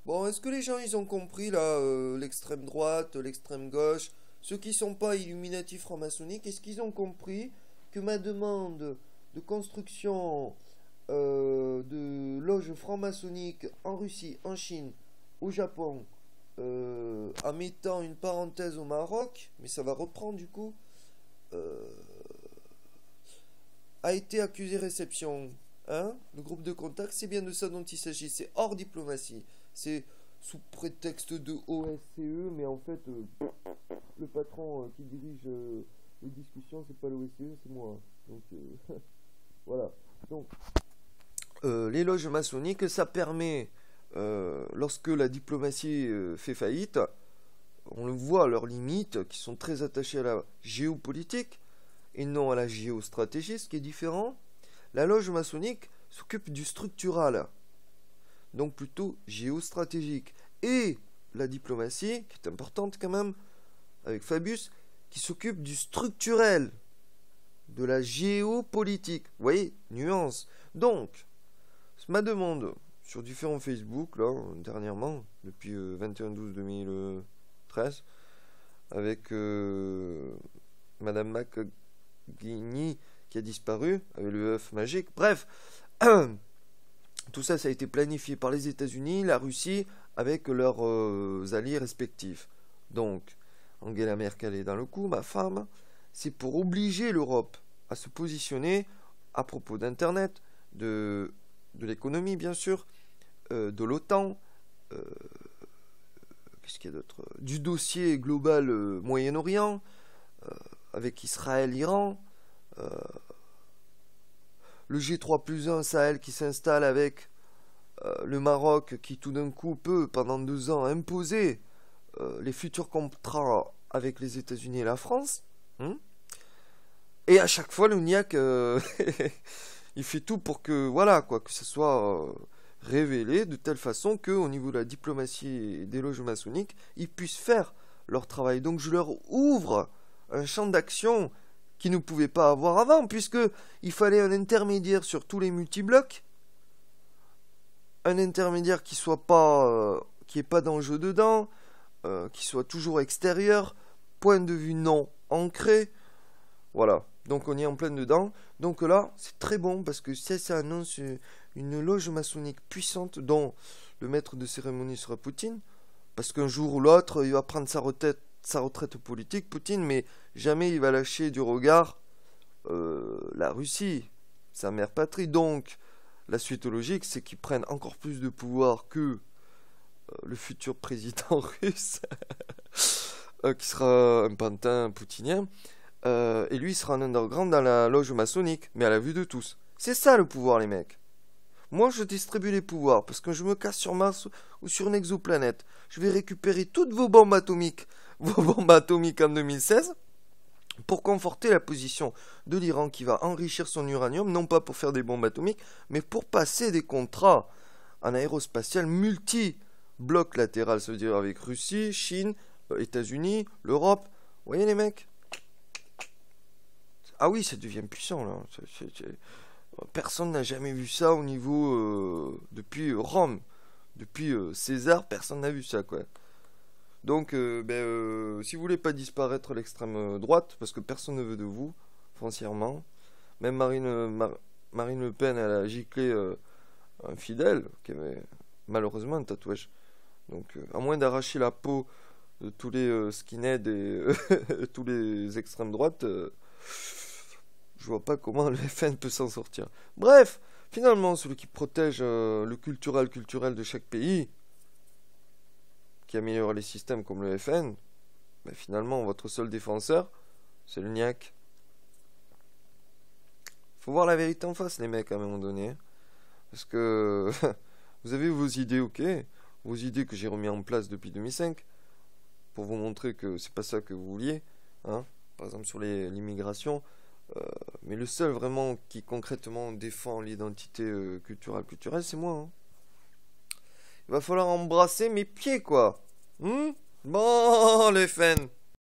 Bon, est-ce que les gens, ils ont compris, là, l'extrême droite, l'extrême gauche, ceux qui sont pas illuminatifs franc-maçonniques, est-ce qu'ils ont compris que ma demande de construction de loges franc-maçonniques en Russie, en Chine, au Japon, en mettant une parenthèse au Maroc, mais ça va reprendre du coup, euh, a été accusé réception. Hein? Le groupe de contact, c'est bien de ça dont il s'agit. C'est hors diplomatie. C'est sous prétexte de OSCE, mais en fait, le patron qui dirige les discussions, c'est pas l'OSCE, c'est moi. Donc, voilà. Donc, les loges maçonniques, ça permet, lorsque la diplomatie fait faillite, on le voit, leurs limites, qui sont très attachées à la géopolitique et non à la géostratégie, ce qui est différent. La loge maçonnique s'occupe du structural, donc plutôt géostratégique. Et la diplomatie, qui est importante quand même, avec Fabius, qui s'occupe du structurel, de la géopolitique. Vous voyez, nuance. Donc, ma demande sur différents Facebook, là, dernièrement, depuis 21/12/2013, avec Madame McGuinney qui a disparu, avec le œuf magique. Bref, tout ça, ça a été planifié par les États-Unis, la Russie, avec leurs alliés respectifs. Donc, Angela Merkel est dans le coup, ma femme. C'est pour obliger l'Europe à se positionner à propos d'Internet, de l'économie, bien sûr, de l'OTAN, qu'est-ce qu'il y a d'autre, du dossier global Moyen-Orient, avec Israël, Iran, le G3+1 Sahel qui s'installe avec le Maroc qui tout d'un coup peut, pendant 2 ans, imposer les futurs contrats avec les États-Unis et la France. Et à chaque fois, le NIAC, il fait tout pour que, voilà, quoi, que ce soit révélé de telle façon qu'au niveau de la diplomatie et des loges maçonniques, ils puissent faire leur travail. Donc je leur ouvre un champ d'action qu'ils ne pouvaient pas avoir avant, puisque il fallait un intermédiaire sur tous les multiblocs, un intermédiaire qui soit pas, qui ait pas d'enjeu dedans, qui soit toujours extérieur, point de vue non ancré, voilà. Donc on est en plein dedans. Donc là, c'est très bon parce que ça annonce une loge maçonnique puissante dont le maître de cérémonie sera Poutine. Parce qu'un jour ou l'autre, il va prendre sa retraite politique, Poutine, mais jamais il va lâcher du regard la Russie, sa mère patrie. Donc la suite logique, c'est qu'il prenne encore plus de pouvoir que le futur président russe, qui sera un pantin poutinien. Et lui, il sera un underground dans la loge maçonnique, mais à la vue de tous. C'est ça le pouvoir, les mecs. Moi, je distribue les pouvoirs, parce que je me casse sur Mars ou sur une exoplanète. Je vais récupérer toutes vos bombes atomiques en 2016, pour conforter la position de l'Iran qui va enrichir son uranium, non pas pour faire des bombes atomiques, mais pour passer des contrats en aérospatial multi-bloc latéral, ça veut dire avec Russie, Chine, États-Unis, l'Europe. Vous voyez les mecs ? Ah oui, ça devient puissant là. Personne n'a jamais vu ça au niveau depuis Rome, depuis César, personne n'a vu ça quoi. Donc, si vous voulez pas disparaître l'extrême droite, parce que personne ne veut de vous, foncièrement, même Marine Le Pen, elle a giclé un fidèle qui avait malheureusement un tatouage. Donc, à moins d'arracher la peau de tous les skinheads et tous les extrêmes droites. Je vois pas comment le FN peut s'en sortir. Bref, finalement, celui qui protège le culturel de chaque pays, qui améliore les systèmes comme le FN, finalement, votre seul défenseur, c'est le NIAC. Faut voir la vérité en face, les mecs, à un moment donné. Parce que vous avez vos idées, ok, vos idées que j'ai remis en place depuis 2005, pour vous montrer que c'est pas ça que vous vouliez, hein. Par exemple sur l'immigration. Mais le seul vraiment qui concrètement défend l'identité culturelle, c'est moi. Hein. Il va falloir embrasser mes pieds, quoi. Bon, les fans.